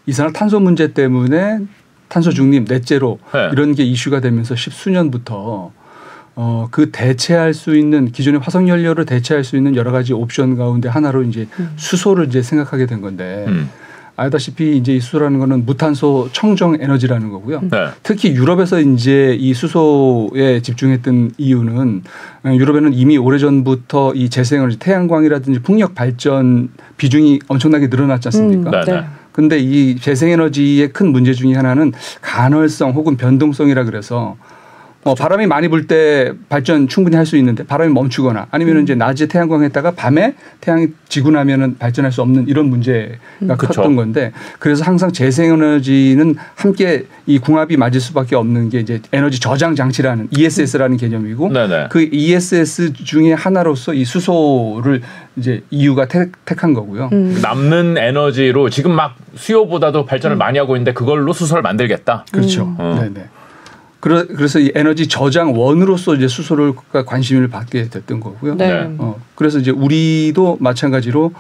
이산화탄소 문제 때문에 탄소 중립, 넷제로 네. 이런 게 이슈가 되면서 10수년부터 그 대체할 수 있는 기존의 화석 연료를 대체할 수 있는 여러 가지 옵션 가운데 하나로 이제 수소를 이제 생각하게 된 건데 알다시피 이제 이 수소라는 거는 무탄소 청정 에너지라는 거고요. 네. 특히 유럽에서 이제 이 수소에 집중했던 이유는 유럽에는 이미 오래전부터 이 재생에너지, 태양광이라든지 풍력 발전 비중이 엄청나게 늘어났지 않습니까? 네. 근데 이 재생에너지의 큰 문제 중에 하나는 간헐성 혹은 변동성이라 그래서 바람이 많이 불 때 발전 충분히 할 수 있는데 바람이 멈추거나 아니면 이제 낮에 태양광 했다가 밤에 태양이 지고 나면은 발전할 수 없는 이런 문제가 컸던 건데 그래서 항상 재생에너지는 함께 이 궁합이 맞을 수밖에 없는 게 이제 에너지 저장 장치라는 ESS라는 개념이고 네네. 그 ESS 중에 하나로서 이 수소를 이제 EU가 택한 거고요. 남는 에너지로 지금 막 수요보다도 발전을 많이 하고 있는데 그걸로 수소를 만들겠다. 그렇죠. 네네. 그래서 이 에너지 저장원으로서 이제 수소를 관심을 받게 됐던 거고요. 네. 그래서 이제 우리도 마찬가지로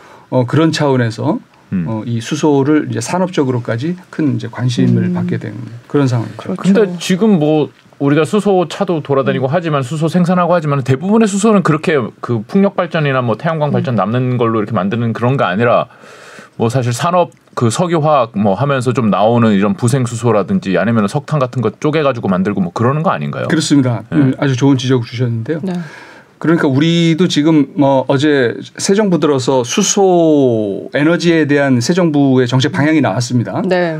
그런 차원에서 이 수소를 이제 산업적으로까지 큰 이제 관심을 받게 된 그런 상황이죠. 그렇죠. 근데 지금 뭐 우리가 수소 차도 돌아다니고 하지만 수소 생산하고 하지만 대부분의 수소는 그렇게 그 풍력 발전이나 뭐 태양광 발전 남는 걸로 이렇게 만드는 그런 거 아니라 뭐 사실 산업 그 석유화학 뭐 하면서 좀 나오는 이런 부생 수소라든지 아니면 석탄 같은 거 쪼개가지고 만들고 뭐 그러는 거 아닌가요? 그렇습니다. 네. 아주 좋은 지적 주셨는데요. 네. 그러니까 우리도 지금 뭐 어제 새 정부 들어서 수소 에너지에 대한 새 정부의 정책 방향이 나왔습니다. 네.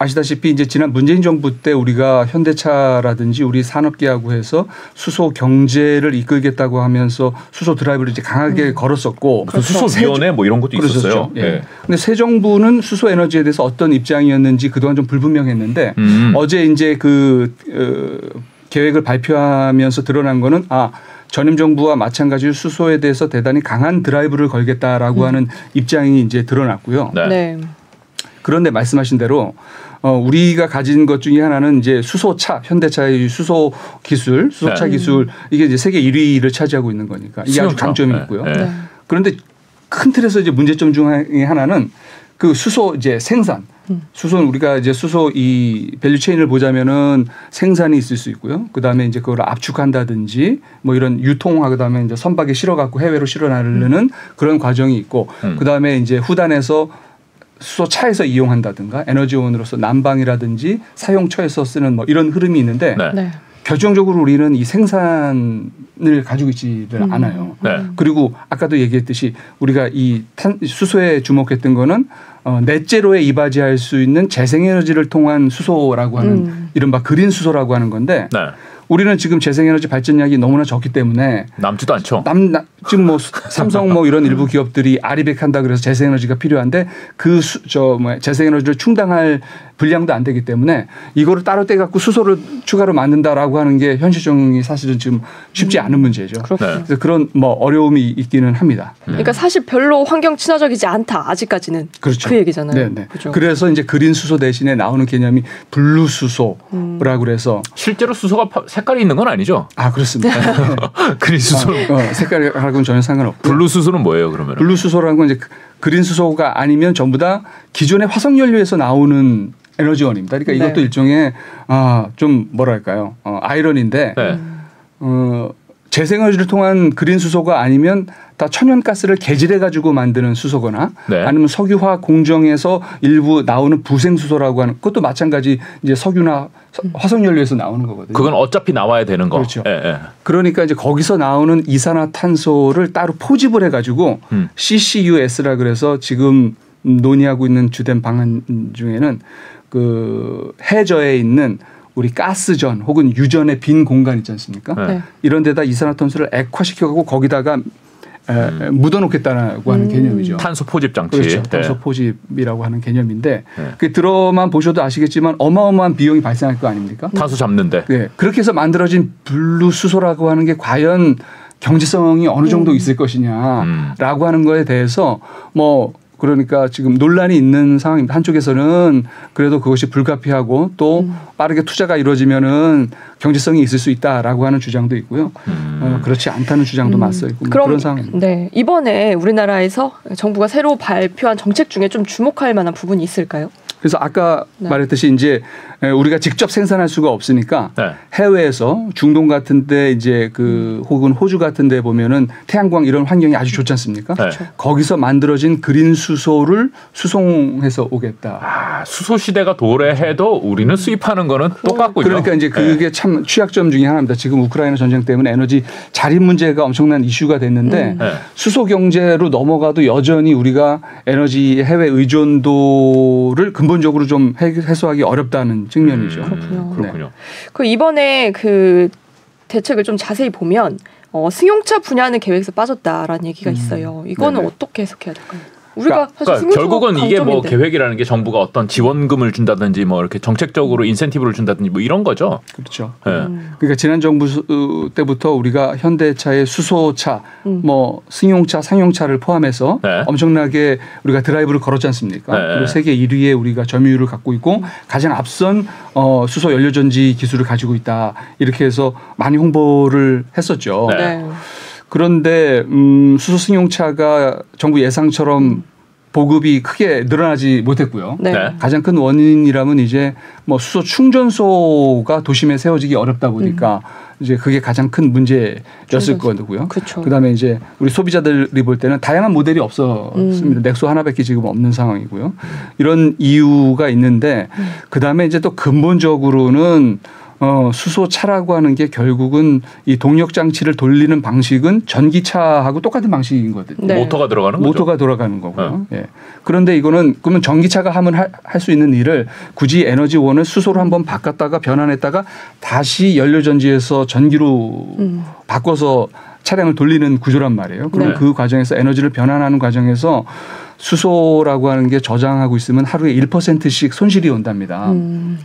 아시다시피 이제 지난 문재인 정부 때 우리가 현대차라든지 우리 산업계하고 해서 수소 경제를 이끌겠다고 하면서 수소 드라이브를 이제 강하게 걸었었고 수소 위원회 뭐 이런 것도 있었어요. 예. 네. 근데 새 정부는 수소 에너지에 대해서 어떤 입장이었는지 그동안 좀 불분명했는데 어제 이제 그 계획을 발표하면서 드러난 거는 전임 정부와 마찬가지로 수소에 대해서 대단히 강한 드라이브를 걸겠다라고 하는 입장이 이제 드러났고요. 네. 네. 그런데 말씀하신 대로 우리가 가진 것 중에 하나는 이제 수소차, 현대차의 수소 기술, 수소차 네. 기술 이게 이제 세계 1위를 차지하고 있는 거니까 이게 아주 강점이 있고요. 네. 그런데 큰 틀에서 이제 문제점 중에 하나는 그 수소 이제 생산. 수소는 우리가 이제 수소 이 밸류체인을 보자면은 생산이 있을 수 있고요. 그 다음에 이제 그걸 압축한다든지 뭐 이런 유통하고 그다음에 이제 선박에 실어갖고 해외로 실어나르는 그런 과정이 있고 그 다음에 이제 후단에서 수소차에서 이용한다든가 에너지원으로서 난방이라든지 사용처에서 쓰는 뭐 이런 흐름이 있는데 네. 결정적으로 우리는 이 생산을 가지고 있지를 않아요. 네. 그리고 아까도 얘기했듯이 우리가 이 수소에 주목했던 거는 넷제로에 이바지할 수 있는 재생에너지를 통한 수소라고 하는 이른바 그린 수소라고 하는 건데 네. 우리는 지금 재생에너지 발전량이 너무나 적기 때문에 남지도 않죠. 지금 뭐 삼성 뭐 이런 일부 기업들이 아리백한다 그래서 재생에너지가 필요한데 그 재생에너지를 충당할 분량도 안 되기 때문에 이거를 따로 떼갖고 수소를 추가로 만든다라고 하는 게 현실적인 사실은 지금 쉽지 않은 문제죠. 그렇군요. 그래서 그런 뭐 어려움이 있기는 합니다. 그러니까 사실 별로 환경 친화적이지 않다 아직까지는. 그렇죠. 그 얘기잖아요. 네네. 그렇죠. 그래서 이제 그린 수소 대신에 나오는 개념이 블루 수소라고 그래서 실제로 수소가 색깔이 있는 건 아니죠? 그렇습니다. 그린 수소. 색깔하고는 전혀 상관없고. 블루 수소는 뭐예요, 그러면? 블루 수소라는 건 이제 그린 수소가 아니면 전부 다 기존의 화석 연료에서 나오는 에너지원입니다. 그러니까 이것도 일종의 좀 뭐랄까요? 아이러니인데 네. 재생에너지를 통한 그린 수소가 아니면 다 천연가스를 개질해 가지고 만드는 수소거나 네. 아니면 석유화학 공정에서 일부 나오는 부생수소라고 하는 그것도 마찬가지 이제 석유나 화석연료에서 나오는 거거든요. 그건 어차피 나와야 되는 거. 그렇죠. 예. 그러니까 이제 거기서 나오는 이산화탄소를 따로 포집을 해가지고 CCUS라 그래서 지금 논의하고 있는 주된 방안 중에는 그 해저에 있는 우리 가스전 혹은 유전의 빈 공간 있지 않습니까? 네. 이런 데다 이산화탄소를 액화시켜갖고 거기다가 묻어놓겠다라고 하는 개념이죠. 탄소 포집 장치. 그렇죠. 탄소 포집이라고 하는 개념인데 그 들어만 보셔도 아시겠지만 어마어마한 비용이 발생할 거 아닙니까? 탄소 잡는데. 네. 그렇게 해서 만들어진 블루 수소라고 하는 게 과연 경제성이 어느 정도 있을 것이냐라고 하는 거에 대해서 뭐 그러니까 지금 논란이 있는 상황입니다. 한쪽에서는 그래도 그것이 불가피하고 또 빠르게 투자가 이루어지면은 경제성이 있을 수 있다라고 하는 주장도 있고요. 그렇지 않다는 주장도 맞서 있고 뭐 그런 상황입니다. 네, 이번에 우리나라에서 정부가 새로 발표한 정책 중에 좀 주목할 만한 부분이 있을까요? 그래서 아까 말했듯이 이제 우리가 직접 생산할 수가 없으니까 해외에서 중동 같은데 이제 그 혹은 호주 같은데 보면은 태양광 이런 환경이 아주 좋지 않습니까? 거기서 만들어진 그린 수소를 수송해서 오겠다. 아, 수소 시대가 도래해도 우리는 수입하는 거는 똑같군요. 그러니까 이제 그게 참 취약점 중에 하나입니다. 지금 우크라이나 전쟁 때문에 에너지 자립 문제가 엄청난 이슈가 됐는데 수소 경제로 넘어가도 여전히 우리가 에너지 해외 의존도를 근본적으로 좀 해소하기 어렵다는 측면이죠. 그렇군요. 네. 그 이번에 그 대책을 좀 자세히 보면 승용차 분야는 계획에서 빠졌다라는 얘기가 있어요. 이거는 어떻게 해석해야 될까요? 우리가 사실 결국은 이게 뭐 강점인데. 계획이라는 게 정부가 어떤 지원금을 준다든지 뭐 이렇게 정책적으로 인센티브를 준다든지 뭐 이런 거죠. 그렇죠. 그러니까 지난 정부 때부터 우리가 현대차의 수소차, 뭐 승용차, 상용차를 포함해서 엄청나게 우리가 드라이브를 걸었지 않습니까? 그리고 세계 1위에 우리가 점유율을 갖고 있고 가장 앞선 수소 연료전지 기술을 가지고 있다. 이렇게 해서 많이 홍보를 했었죠. 그런데 수소 승용차가 정부 예상처럼 보급이 크게 늘어나지 못했고요. 가장 큰 원인이라면 이제 뭐 수소 충전소가 도심에 세워지기 어렵다 보니까 이제 그게 가장 큰 문제였을 거고요. 그다음에 이제 우리 소비자들이 볼 때는 다양한 모델이 없었습니다. 넥소 하나밖에 지금 없는 상황이고요. 이런 이유가 있는데 그다음에 이제 또 근본적으로는 수소차라고 하는 게 결국은 이 동력 장치를 돌리는 방식은 전기차하고 똑같은 방식이거든요. 모터가 들어가는 거죠. 모터가 돌아가는 거고요. 그런데 이거는 그러면 전기차가 하면 할 수 있는 일을 굳이 에너지원을 수소로 한번 바꿨다가 변환했다가 다시 연료전지에서 전기로 바꿔서 차량을 돌리는 구조란 말이에요. 그럼 그 과정에서 에너지를 변환하는 과정에서 수소라고 하는 게 저장하고 있으면 하루에 1%씩 손실이 온답니다.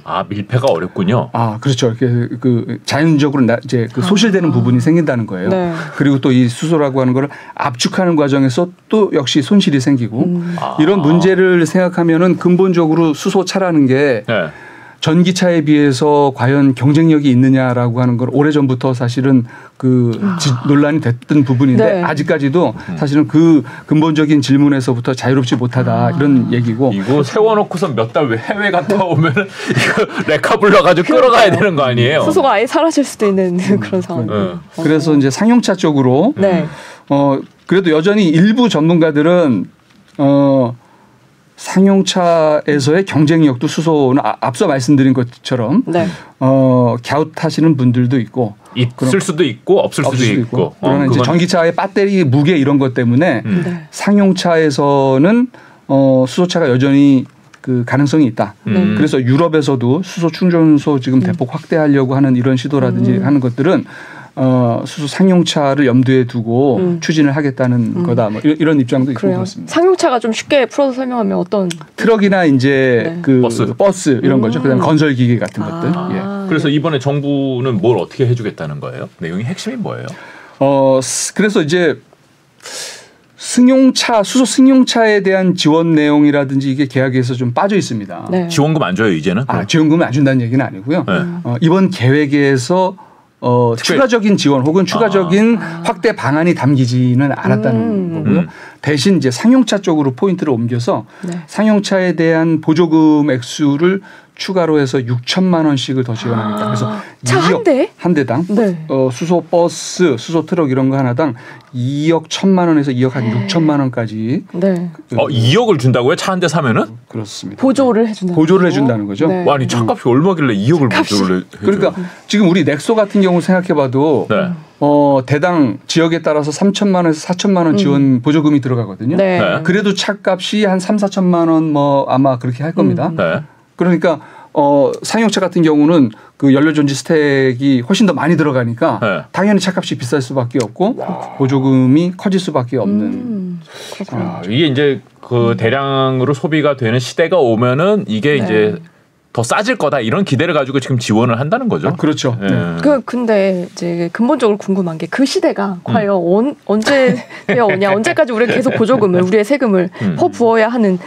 아, 밀폐가 어렵군요. 아, 그렇죠. 그 자연적으로 이제 그 소실되는 부분이 생긴다는 거예요. 그리고 또 이 수소라고 하는 거를 압축하는 과정에서 또 역시 손실이 생기고 이런 문제를 생각하면은 근본적으로 수소차라는 게 전기차에 비해서 과연 경쟁력이 있느냐라고 하는 걸 오래전부터 사실은 그 논란이 됐던 부분인데 아직까지도 사실은 그 근본적인 질문에서부터 자유롭지 못하다 이런 얘기고. 이거 세워놓고서 몇 달 해외 갔다 오면 이거 레카 불러가지고 끌어가야 되는 거 아니에요? 수소가 아예 사라질 수도 있는 그런 상황. 그래서 이제 상용차 쪽으로 그래도 여전히 일부 전문가들은 상용차에서의 경쟁력도 수소는 앞서 말씀드린 것처럼 갸웃하시는 분들도 있고 있을 수도 있고 없을 수도 있고. 그러나 이제 전기차의 배터리 무게 이런 것 때문에 상용차에서는 수소차가 여전히 그 가능성이 있다. 그래서 유럽에서도 수소 충전소 지금 대폭 확대하려고 하는 이런 시도라든지 하는 것들은 수소 상용차를 염두에 두고 추진을 하겠다는 거다. 뭐 이런 입장도 있고 그렇습니다. 상용차가 좀 쉽게 풀어서 설명하면 어떤? 트럭이나 이제 그 버스 이런 거죠. 그다음에 건설 기계 같은 것들. 그래서 이번에 정부는 뭘 어떻게 해주겠다는 거예요? 내용이 핵심이 뭐예요? 그래서 이제 승용차, 수소 승용차에 대한 지원 내용이라든지 이게 계약에서 좀 빠져 있습니다. 지원금 안 줘요 이제는? 지원금을 안 준다는 얘기는 아니고요. 이번 계획에서 추가적인 지원 혹은 추가적인 확대 방안이 담기지는 않았다는 거고요. 대신 이제 상용차 쪽으로 포인트를 옮겨서 상용차에 대한 보조금 액수를 추가로 해서 6천만 원씩을 더 지원하겠다. 그래서 차 한 대당 수소 버스, 수소 트럭 이런 거 하나당 2억 1천만 원에서 2억 한 6천만 원까지. 2억을 준다고요? 차 한 대 사면은? 그렇습니다. 보조를 해준다는 거죠. 아니 차값이 얼마길래 2억을 보조를 해줘요? 그러니까 지금 우리 넥소 같은 경우 생각해봐도 대당 지역에 따라서 3천만 원에서 4천만 원 지원 보조금이 들어가거든요. 그래도 차값이 한 3, 4천만 원 뭐 아마 그렇게 할 겁니다. 그러니까 상용차 같은 경우는 그 연료전지 스택이 훨씬 더 많이 들어가니까 당연히 차값이 비쌀 수밖에 없고 보조금이 커질 수밖에 없는. 이게 이제 그 대량으로 소비가 되는 시대가 오면은 이게 이제 더 싸질 거다 이런 기대를 가지고 지금 지원을 한다는 거죠. 그렇죠. 예. 네. 근데 이제 근본적으로 궁금한 게 그 시대가 과연 언제 되어오냐, 언제까지 우리가 계속 보조금을 우리의 세금을 퍼부어야 하는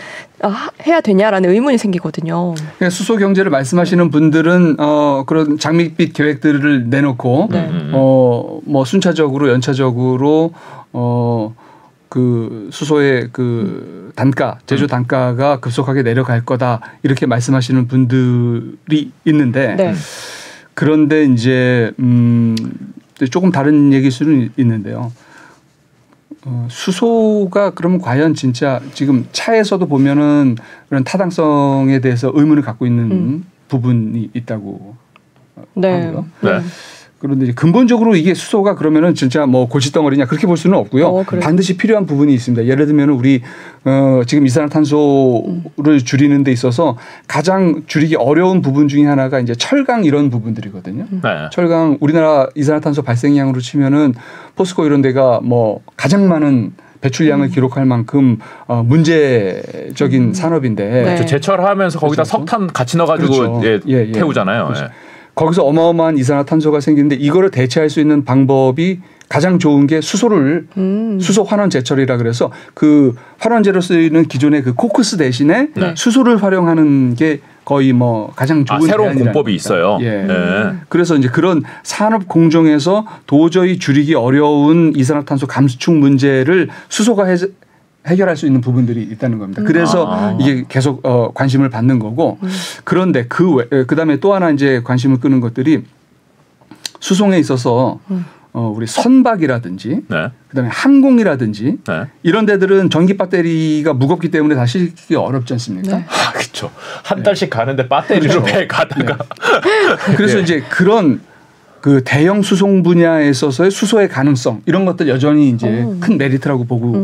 해야 되냐라는 의문이 생기거든요. 수소 경제를 말씀하시는 분들은 그런 장밋빛 계획들을 내놓고 뭐 순차적으로 연차적으로 그 수소의 그 단가, 제조 단가가 급속하게 내려갈 거다 이렇게 말씀하시는 분들이 있는데 네. 그런데 이제 조금 다른 얘기일 수는 있는데요. 수소가 그러면 과연 진짜 지금 차에서도 보면은 그런 타당성에 대해서 의문을 갖고 있는 부분이 있다고 하고요. 네. 그런데 이제 근본적으로 이게 수소가 그러면은 진짜 뭐 골칫덩어리냐 그렇게 볼 수는 없고요. 반드시 필요한 부분이 있습니다. 예를 들면 우리 지금 이산화탄소를 줄이는 데 있어서 가장 줄이기 어려운 부분 중에 하나가 이제 철강 이런 부분들이거든요. 네. 철강 우리나라 이산화탄소 발생량으로 치면은 포스코 이런 데가 뭐 가장 많은 배출량을 기록할 만큼 문제적인 산업인데 네. 제철하면서 거기다 그렇죠. 석탄 같이 넣어가지고 그렇죠. 예. 태우잖아요. 그렇죠. 예. 거기서 어마어마한 이산화탄소가 생기는데 이거를 대체할 수 있는 방법이 가장 좋은 게 수소를 수소 환원 제철이라 그래서 그 환원제로 쓰이는 기존의 그 코크스 대신에 수소를 활용하는 게 거의 뭐 가장 좋은 새로운 공법이 있어요. 예. 네. 그래서 이제 그런 산업 공정에서 도저히 줄이기 어려운 이산화탄소 감축 문제를 수소가 해결할 수 있는 부분들이 있다는 겁니다. 그래서 이게 계속 관심을 받는 거고 그런데 그다음에 또 하나 이제 관심을 끄는 것들이 수송에 있어서 우리 선박이라든지 그다음에 항공이라든지 이런 데들은 전기 배터리가 무겁기 때문에 다 실기 어렵지 않습니까? 네. 그렇죠. 한 달씩 가는데 배터리로 배 가다가 그래서 이제 그런 그 대형 수송 분야에 있어서의 수소의 가능성 이런 것들 여전히 이제 큰 메리트라고 보고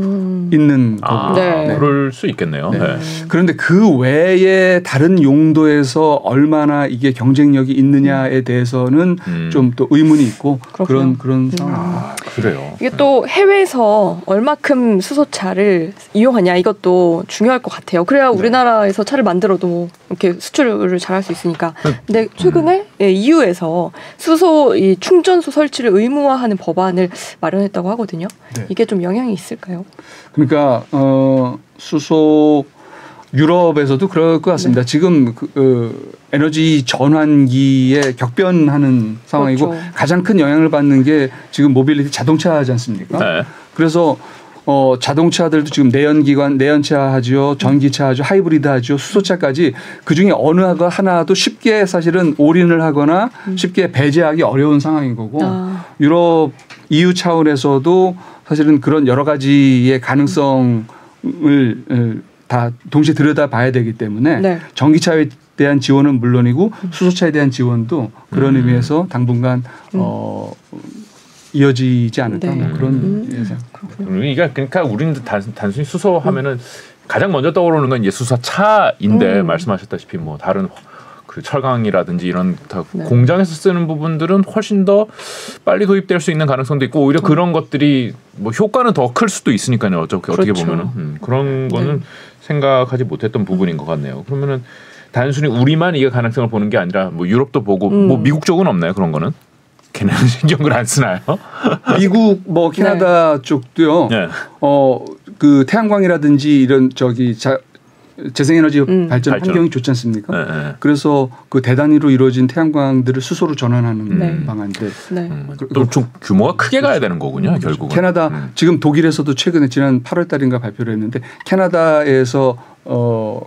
있는 거고. 네. 그럴 수 있겠네요. 네. 네. 그런데 그 외에 다른 용도에서 얼마나 이게 경쟁력이 있느냐에 대해서는 좀 또 의문이 있고 그런 상황입니다. 그래요. 이게 또 해외에서 얼마큼 수소차를 이용하냐 이것도 중요할 것 같아요. 그래야 우리나라에서 차를 만들어도 이렇게 수출을 잘할 수 있으니까. 근데 최근에 EU에서 수소 이 충전소 설치를 의무화하는 법안을 마련했다고 하거든요. 네. 이게 좀 영향이 있을까요? 그러니까 수소 유럽에서도 그럴 것 같습니다. 지금 에너지 전환기에 격변하는 상황이고 그렇죠. 가장 큰 영향을 받는 게 지금 모빌리티 자동차지 않습니까? 네. 그래서 자동차들도 지금 내연차 하죠, 전기차 하죠, 하이브리드 하죠, 수소차까지 그 중에 어느 하나도 쉽게 사실은 올인을 하거나 쉽게 배제하기 어려운 상황인 거고 유럽 EU 차원에서도 사실은 그런 여러 가지의 가능성을 다 동시에 들여다봐야 되기 때문에 전기차에 대한 지원은 물론이고 수소차에 대한 지원도 그런 의미에서 당분간 이어지지 않을까 뭐 그런 예상. 그러니까 우리는 단순히 수소 하면은 가장 먼저 떠오르는 건 이제 수소차인데 말씀하셨다시피 뭐 다른 그 철강이라든지 이런 공장에서 쓰는 부분들은 훨씬 더 빨리 도입될 수 있는 가능성도 있고 오히려 그런 것들이 뭐 효과는 더 클 수도 있으니까요. 어떻게 보면은 그런 거는 생각하지 못했던 부분인 것 같네요. 그러면은 단순히 우리만 이게 가능성을 보는 게 아니라 뭐 유럽도 보고 뭐 미국 쪽은 없나요? 그런 거는? 걔네는 신경을 안 쓰나요? 미국 뭐 캐나다 쪽도요. 네. 그 태양광이라든지 이런 재생에너지 발전 환경이 좋지 않습니까? 네. 그래서 그 대단위로 이루어진 태양광들을 수소로 전환하는 방안들. 또 좀 규모가 크게 가야 되는 거군요. 결국은. 캐나다 지금 독일에서도 최근에 지난 8월 달인가 발표를 했는데 캐나다에서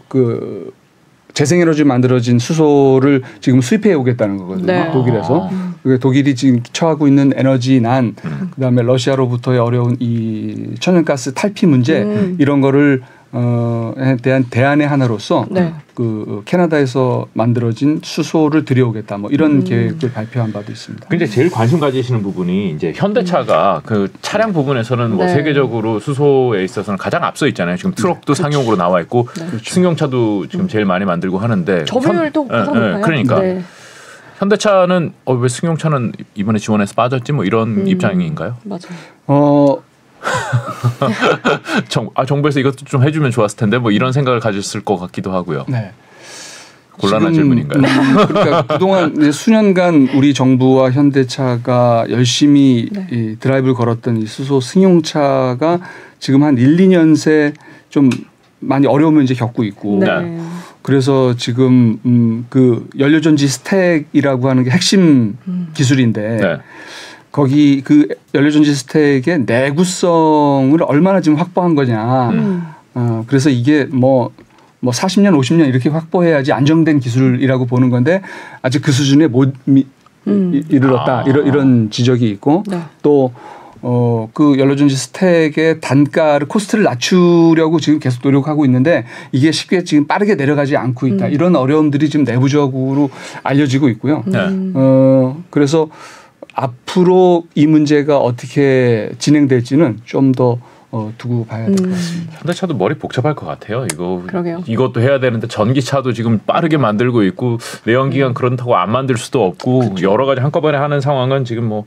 그 재생에너지 만들어진 수소를 지금 수입해 오겠다는 거거든요. 네. 독일에서. 독일이 지금 처하고 있는 에너지 난, 그다음에 러시아로부터의 어려운 이 천연가스 탈피 문제 이런 거를 대한 대안의 하나로서 그 캐나다에서 만들어진 수소를 들여오겠다 뭐 이런 계획을 발표한 바도 있습니다. 근데 제일 관심 가지시는 부분이 이제 현대차가 그 차량 부분에서는 뭐 세계적으로 수소에 있어서는 가장 앞서 있잖아요. 지금 트럭도 상용으로 나와 있고 승용차도 지금 제일 많이 만들고 하는데 점유율도 높아요. 그러니까 현대차는 왜 승용차는 이번에 지원해서 빠졌지 뭐 이런 입장인가요? 맞아요. 정부에서 이것도 좀 해주면 좋았을 텐데 뭐 이런 생각을 가졌을 것 같기도 하고요. 네. 곤란한 지금, 질문인가요? 그러니까 그동안 이제 수년간 우리 정부와 현대차가 열심히 이 드라이브를 걸었던 이 수소 승용차가 지금 한 1, 2년 새 좀 많이 어려움을 이제 겪고 있고 네. 그래서 지금 그 연료전지 스택이라고 하는 게 핵심 기술인데 네. 거기 그 연료전지 스택의 내구성을 얼마나 지금 확보한 거냐. 그래서 이게 뭐 40년, 50년 이렇게 확보해야지 안정된 기술이라고 보는 건데 아직 그 수준에 못 이르렀다. 이런 지적이 있고 네. 또 그 연료전지 스택의 단가를 코스트를 낮추려고 지금 계속 노력하고 있는데 이게 쉽게 지금 빠르게 내려가지 않고 있다. 이런 어려움들이 지금 내부적으로 알려지고 있고요. 네. 그래서 앞으로 이 문제가 어떻게 진행될지는 좀 더 두고 봐야 될 것 같습니다. 현대차도 머리 복잡할 것 같아요. 그러게요. 이것도 해야 되는데 전기차도 지금 빠르게 만들고 있고 내연기관 그렇다고 안 만들 수도 없고 그렇죠. 여러 가지 한꺼번에 하는 상황은 지금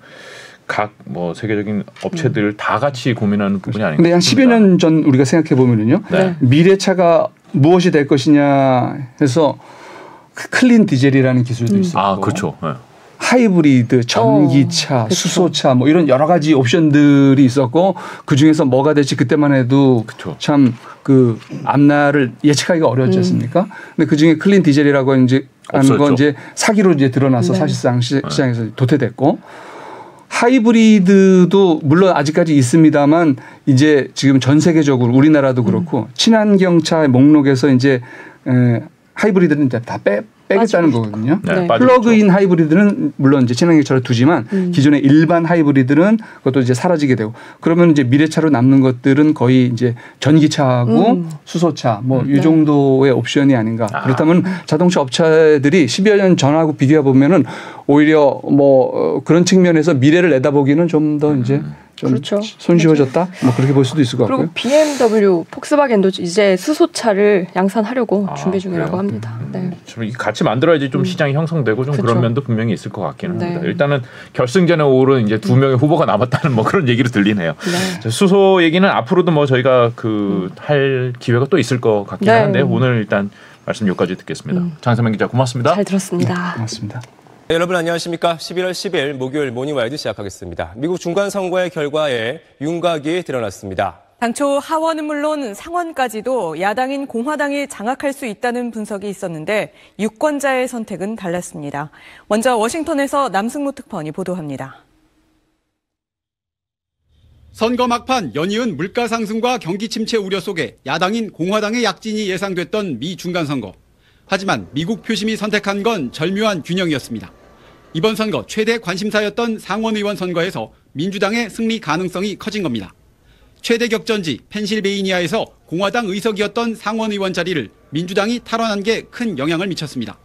각 세계적인 업체들 다 같이 고민하는 부분이 아닌가 근데 한 10여 년 전 우리가 생각해 보면은요. 네. 미래차가 무엇이 될 것이냐 해서 클린 디젤이라는 기술도 있었고 그렇죠. 네. 하이브리드, 전기차, 그쵸. 수소차 뭐 이런 여러 가지 옵션들이 있었고 그 중에서 뭐가 될지 그때만 해도 그쵸. 참 그 앞날을 예측하기가 어려웠지 않습니까? 근데 그 중에 클린 디젤이라고 이제 하는 건 이제 사기로 이제 드러나서 네. 사실상 시장에서 도태됐고 하이브리드도 물론 아직까지 있습니다만 이제 지금 전 세계적으로 우리나라도 그렇고 친환경차 목록에서 이제 하이브리드는 이제 다 빼겠다는 거거든요. 네, 네. 플러그인 하이브리드는 물론 이제 친환경차로 두지만 기존의 일반 하이브리드는 그것도 이제 사라지게 되고 그러면 이제 미래차로 남는 것들은 거의 이제 전기차하고 수소차 뭐 이 정도의 옵션이 아닌가. 그렇다면 자동차 업체들이 10여 년 전하고 비교해 보면은 오히려 그런 측면에서 미래를 내다보기는 좀 더 이제 좀 그렇죠. 손쉬워졌다. 뭐 그렇게 볼 수도 있을 것 같고요. 그리고 BMW, 폭스바겐도 이제 수소차를 양산하려고 준비 중이라고 그래요? 합니다. 네. 좀 같이 만들어야지 좀 시장이 형성되고 좀 그쵸. 그런 면도 분명히 있을 것 같기는 네. 합니다. 일단은 결승전에 오른 이제 2명의 후보가 남았다는 그런 얘기를 들리네요. 네. 수소 얘기는 앞으로도 저희가 할 기회가 또 있을 것 같긴 네. 한데 오늘 일단 말씀 여기까지 듣겠습니다. 장세명 기자 고맙습니다. 잘 들었습니다. 고맙습니다. 네, 여러분 안녕하십니까? 11월 10일 목요일 모닝와이드 시작하겠습니다. 미국 중간선거의 결과에 윤곽이 드러났습니다. 당초 하원은 물론 상원까지도 야당인 공화당이 장악할 수 있다는 분석이 있었는데 유권자의 선택은 달랐습니다. 먼저 워싱턴에서 남승무 특파원이 보도합니다. 선거 막판 연이은 물가 상승과 경기 침체 우려 속에 야당인 공화당의 약진이 예상됐던 미 중간선거. 하지만 미국 표심이 선택한 건 절묘한 균형이었습니다. 이번 선거 최대 관심사였던 상원의원 선거에서 민주당의 승리 가능성이 커진 겁니다. 최대 격전지 펜실베이니아에서 공화당 의석이었던 상원의원 자리를 민주당이 탈환한 게 큰 영향을 미쳤습니다.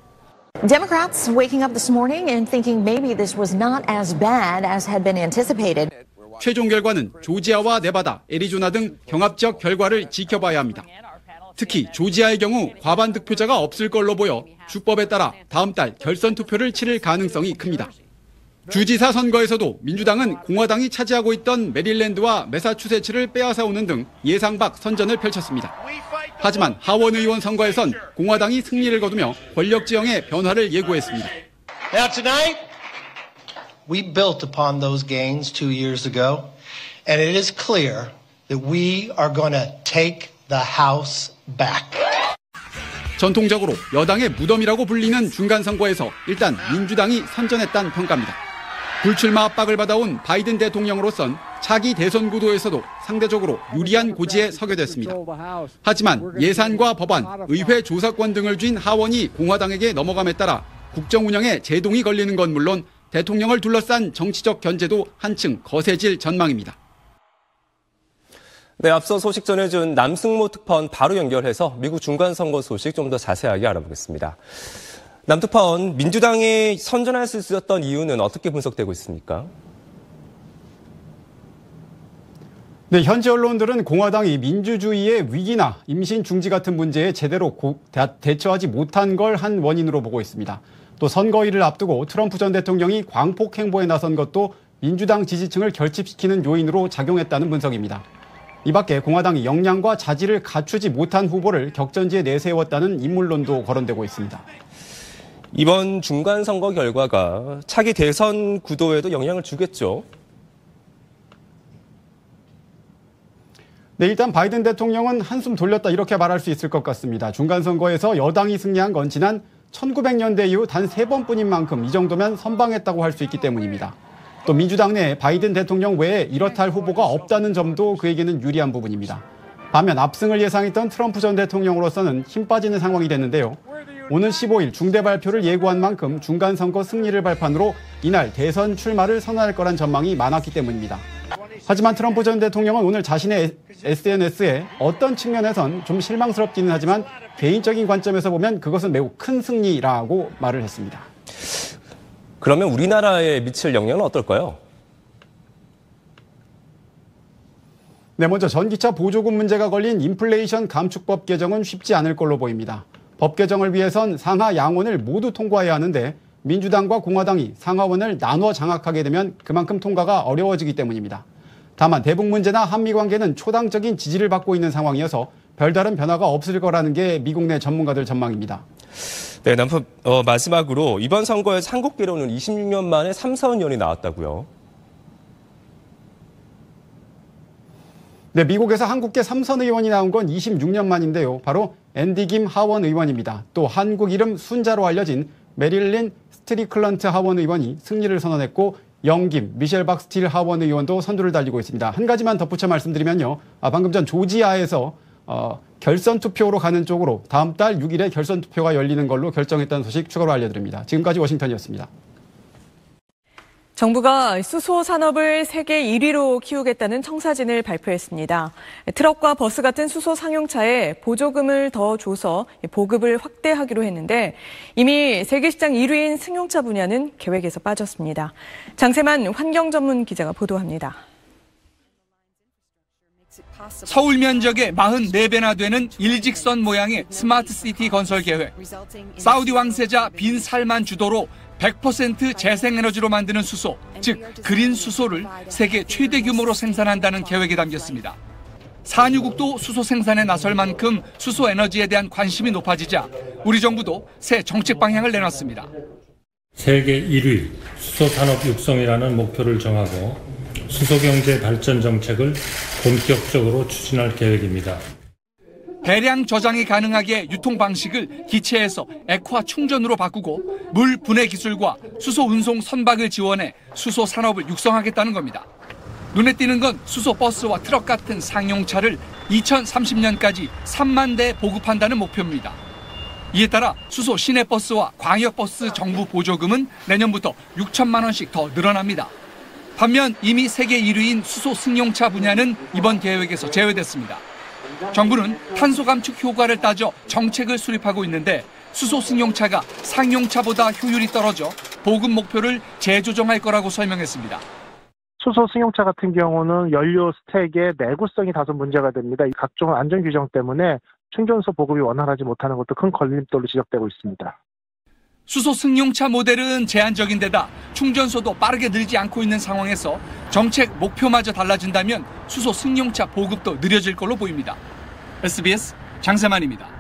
Democrats waking up this morning and thinking maybe this was not as bad as had been anticipated. 최종 결과는 조지아와 네바다, 애리조나 등 경합지역 결과를 지켜봐야 합니다. 특히 조지아의 경우 과반 득표자가 없을 걸로 보여 주법에 따라 다음 달 결선 투표를 치를 가능성이 큽니다. 주지사 선거에서도 민주당은 공화당이 차지하고 있던 메릴랜드와 매사추세츠를 빼앗아오는 등 예상 밖 선전을 펼쳤습니다. 하지만 하원 의원 선거에선 공화당이 승리를 거두며 권력 지형의 변화를 예고했습니다. Now tonight, we built upon those gains 2 years ago, and it is clear that we are going to take the House back. 전통적으로 여당의 무덤이라고 불리는 중간선거에서 일단 민주당이 선전했다는 평가입니다. 불출마 압박을 받아온 바이든 대통령으로선 차기 대선 구도에서도 상대적으로 유리한 고지에 서게 됐습니다. 하지만 예산과 법안, 의회 조사권 등을 쥔 하원이 공화당에게 넘어감에 따라 국정 운영에 제동이 걸리는 건 물론 대통령을 둘러싼 정치적 견제도 한층 거세질 전망입니다. 네, 앞서 소식 전해준 남승모 특파원 바로 연결해서 미국 중간선거 소식 좀 더 자세하게 알아보겠습니다. 남 특파원, 민주당이 선전할 수 있었던 이유는 어떻게 분석되고 있습니까? 네, 현지 언론들은 공화당이 민주주의의 위기나 임신 중지 같은 문제에 제대로 대처하지 못한 걸 한 원인으로 보고 있습니다. 또 선거일을 앞두고 트럼프 전 대통령이 광폭 행보에 나선 것도 민주당 지지층을 결집시키는 요인으로 작용했다는 분석입니다. 이 밖에 공화당이 역량과 자질을 갖추지 못한 후보를 격전지에 내세웠다는阴谋論도 거론되고 있습니다. 이번 중간선거 결과가 차기 대선 구도에도 영향을 주겠죠? 네, 일단 바이든 대통령은 한숨 돌렸다 이렇게 말할 수 있을 것 같습니다. 중간선거에서 여당이 승리한 건 지난 1900년대 이후 단 3번뿐인 만큼 이 정도면 선방했다고 할 수 있기 때문입니다. 또 민주당 내에 바이든 대통령 외에 이렇다 할 후보가 없다는 점도 그에게는 유리한 부분입니다. 반면 압승을 예상했던 트럼프 전 대통령으로서는 힘 빠지는 상황이 됐는데요. 오는 15일 중대 발표를 예고한 만큼 중간선거 승리를 발판으로 이날 대선 출마를 선언할 거란 전망이 많았기 때문입니다. 하지만 트럼프 전 대통령은 오늘 자신의 SNS에 어떤 측면에선 좀 실망스럽기는 하지만 개인적인 관점에서 보면 그것은 매우 큰 승리라고 말을 했습니다. 그러면 우리나라에 미칠 영향은 어떨까요? 네, 먼저 전기차 보조금 문제가 걸린 인플레이션 감축법 개정은 쉽지 않을 걸로 보입니다. 법 개정을 위해선 상하 양원을 모두 통과해야 하는데 민주당과 공화당이 상하원을 나눠 장악하게 되면 그만큼 통과가 어려워지기 때문입니다. 다만 대북 문제나 한미 관계는 초당적인 지지를 받고 있는 상황이어서 별다른 변화가 없을 거라는 게 미국 내 전문가들 전망입니다. 네, 마지막으로 이번 선거에서 한국계로는 26년 만에 3선 의원이 나왔다고요. 네, 미국에서 한국계 3선 의원이 나온 건 26년 만인데요. 바로 앤디 김 하원 의원입니다. 또 한국 이름 순자로 알려진 메릴린 스트리클런트 하원 의원이 승리를 선언했고 영김, 미셸 박스틸 하원 의원도 선두를 달리고 있습니다. 한 가지만 덧붙여 말씀드리면요. 방금 전 조지아에서 결선 투표로 가는 쪽으로 다음 달 6일에 결선 투표가 열리는 걸로 결정했다는 소식 추가로 알려드립니다. 지금까지 워싱턴이었습니다. 정부가 수소 산업을 세계 1위로 키우겠다는 청사진을 발표했습니다. 트럭과 버스 같은 수소 상용차에 보조금을 더 줘서 보급을 확대하기로 했는데 이미 세계 시장 1위인 승용차 분야는 계획에서 빠졌습니다. 장세만 환경 전문 기자가 보도합니다. 서울 면적의 44배나 되는 일직선 모양의 스마트시티 건설 계획. 사우디 왕세자 빈 살만 주도로 100% 재생에너지로 만드는 수소, 즉 그린 수소를 세계 최대 규모로 생산한다는 계획이 담겼습니다. 산유국도 수소 생산에 나설 만큼 수소 에너지에 대한 관심이 높아지자 우리 정부도 새 정책 방향을 내놨습니다. 세계 1위 수소 산업 육성이라는 목표를 정하고 수소 경제 발전 정책을 본격적으로 추진할 계획입니다. 대량 저장이 가능하게 유통 방식을 기체에서 액화 충전으로 바꾸고 물 분해 기술과 수소 운송 선박을 지원해 수소 산업을 육성하겠다는 겁니다. 눈에 띄는 건 수소 버스와 트럭 같은 상용차를 2030년까지 3만 대 보급한다는 목표입니다. 이에 따라 수소 시내버스와 광역버스 정부 보조금은 내년부터 6천만 원씩 더 늘어납니다. 반면 이미 세계 1위인 수소 승용차 분야는 이번 계획에서 제외됐습니다. 정부는 탄소 감축 효과를 따져 정책을 수립하고 있는데 수소 승용차가 상용차보다 효율이 떨어져 보급 목표를 재조정할 거라고 설명했습니다. 수소 승용차 같은 경우는 연료 스택의 내구성이 다소 문제가 됩니다. 각종 안전 규정 때문에 충전소 보급이 원활하지 못하는 것도 큰 걸림돌로 지적되고 있습니다. 수소 승용차 모델은 제한적인 데다 충전소도 빠르게 늘지 않고 있는 상황에서 정책 목표마저 달라진다면 수소 승용차 보급도 느려질 걸로 보입니다. SBS 장세만입니다.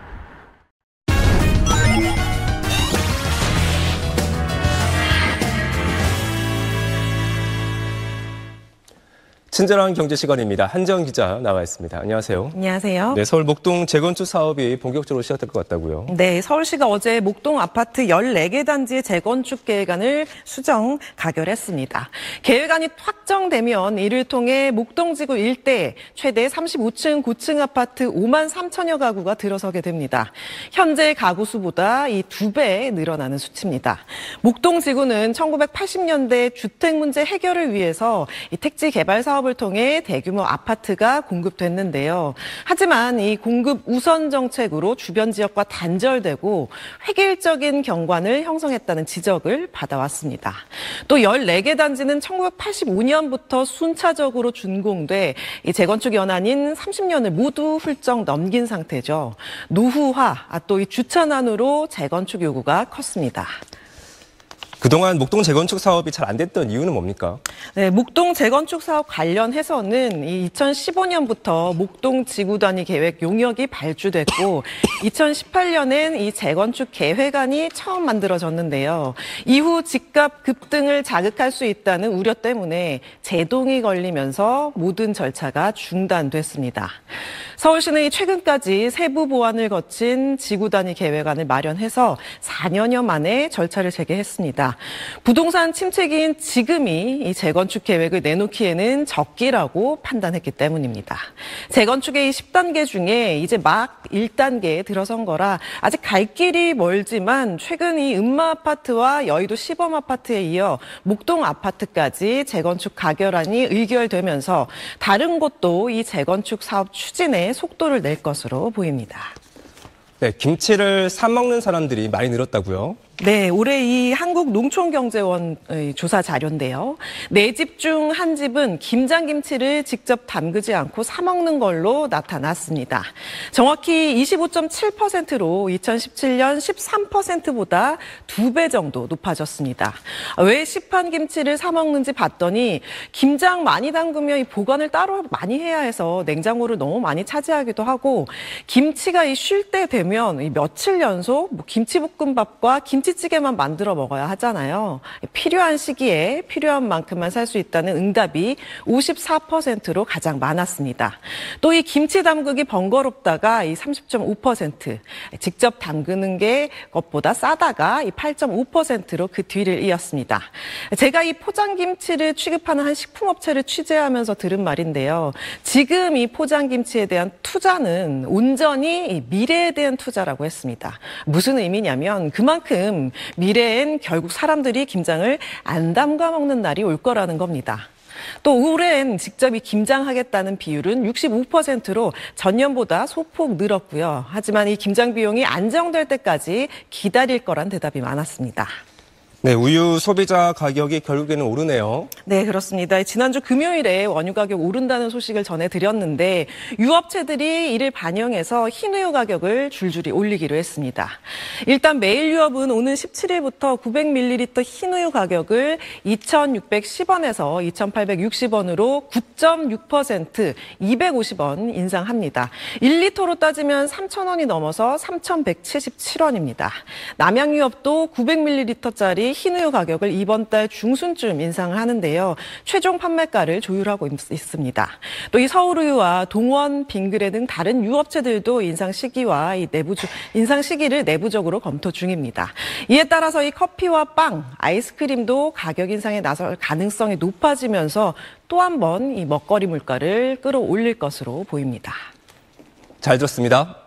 친절한 경제 시간입니다. 한정 기자 나와 있습니다. 안녕하세요. 안녕하세요. 네, 서울 목동 재건축 사업이 본격적으로 시작될 것 같다고요. 네, 서울시가 어제 목동 아파트 14개 단지의 재건축 계획안을 수정 가결했습니다. 계획안이 확정되면 이를 통해 목동지구 일대에 최대 35층 고층 아파트 5만 3천여 가구가 들어서게 됩니다. 현재 가구 수보다 이 2배 늘어나는 수치입니다. 목동지구는 1980년대 주택 문제 해결을 위해서 이 택지 개발 사업을 통해 대규모 아파트가 공급됐는데요. 하지만 이 공급 우선 정책으로 주변 지역과 단절되고 획일적인 경관을 형성했다는 지적을 받아왔습니다. 또 14개 단지는 1985년부터 순차적으로 준공돼 이 재건축 연한인 30년을 모두 훌쩍 넘긴 상태죠. 노후화, 또 이 주차난으로 재건축 요구가 컸습니다. 그동안 목동 재건축 사업이 잘 안 됐던 이유는 뭡니까? 네, 목동 재건축 사업 관련해서는 2015년부터 목동 지구 단위 계획 용역이 발주됐고 2018년엔 이 재건축 계획안이 처음 만들어졌는데요. 이후 집값 급등을 자극할 수 있다는 우려 때문에 제동이 걸리면서 모든 절차가 중단됐습니다. 서울시는 최근까지 세부 보완을 거친 지구 단위 계획안을 마련해서 4년여 만에 절차를 재개했습니다. 부동산 침체기인 지금이 이 재건축 계획을 내놓기에는 적기라고 판단했기 때문입니다. 재건축의 이 10단계 중에 이제 막 1단계에 들어선 거라 아직 갈 길이 멀지만 최근 이 음마 아파트와 여의도 시범 아파트에 이어 목동 아파트까지 재건축 가결안이 의결되면서 다른 곳도 이 재건축 사업 추진에 속도를 낼 것으로 보입니다. 네, 김치를 사 먹는 사람들이 많이 늘었다고요? 네, 올해 이 한국농촌경제원의 조사 자료인데요. 4집 중 1집은 김장김치를 직접 담그지 않고 사 먹는 걸로 나타났습니다. 정확히 25.7%로 2017년 13%보다 2배 정도 높아졌습니다. 왜 시판 김치를 사 먹는지 봤더니 김장 많이 담그면 이 보관을 따로 많이 해야 해서 냉장고를 너무 많이 차지하기도 하고 김치가 쉴 때 되면 며칠 연속 김치볶음밥과 김치찌개만 만들어 먹어야 하잖아요. 필요한 시기에 필요한 만큼만 살 수 있다는 응답이 54%로 가장 많았습니다. 또 이 김치 담그기 번거롭다가 이 30.5%, 직접 담그는 게 것보다 싸다가 이 8.5%로 그 뒤를 이었습니다. 제가 이 포장김치를 취급하는 한 식품업체를 취재하면서 들은 말인데요. 지금 이 포장김치에 대한 투자는 온전히 이 미래에 대한 투자라고 했습니다. 무슨 의미냐면 그만큼 미래엔 결국 사람들이 김장을 안 담가 먹는 날이 올 거라는 겁니다. 또 올해엔 직접 이 김장하겠다는 비율은 65%로 전년보다 소폭 늘었고요. 하지만 이 김장 비용이 안정될 때까지 기다릴 거란 대답이 많았습니다. 네, 우유 소비자 가격이 결국에는 오르네요. 네, 그렇습니다. 지난주 금요일에 원유 가격 오른다는 소식을 전해드렸는데 유업체들이 이를 반영해서 흰우유 가격을 줄줄이 올리기로 했습니다. 일단 매일유업은 오는 17일부터 900ml 흰우유 가격을 2,610원에서 2,860원으로 9.6% 250원 인상합니다. 1리터로 따지면 3,000원이 넘어서 3,177원입니다. 남양유업도 900ml짜리 흰우유 가격을 이번 달 중순쯤 인상을 하는데요. 최종 판매가를 조율하고 있습니다. 또 이 서울우유와 동원, 빙그레 등 다른 유업체들도 인상 시기와 인상 시기를 내부적으로 검토 중입니다. 이에 따라서 이 커피와 빵, 아이스크림도 가격 인상에 나설 가능성이 높아지면서 또 한 번 이 먹거리 물가를 끌어올릴 것으로 보입니다. 잘 들었습니다.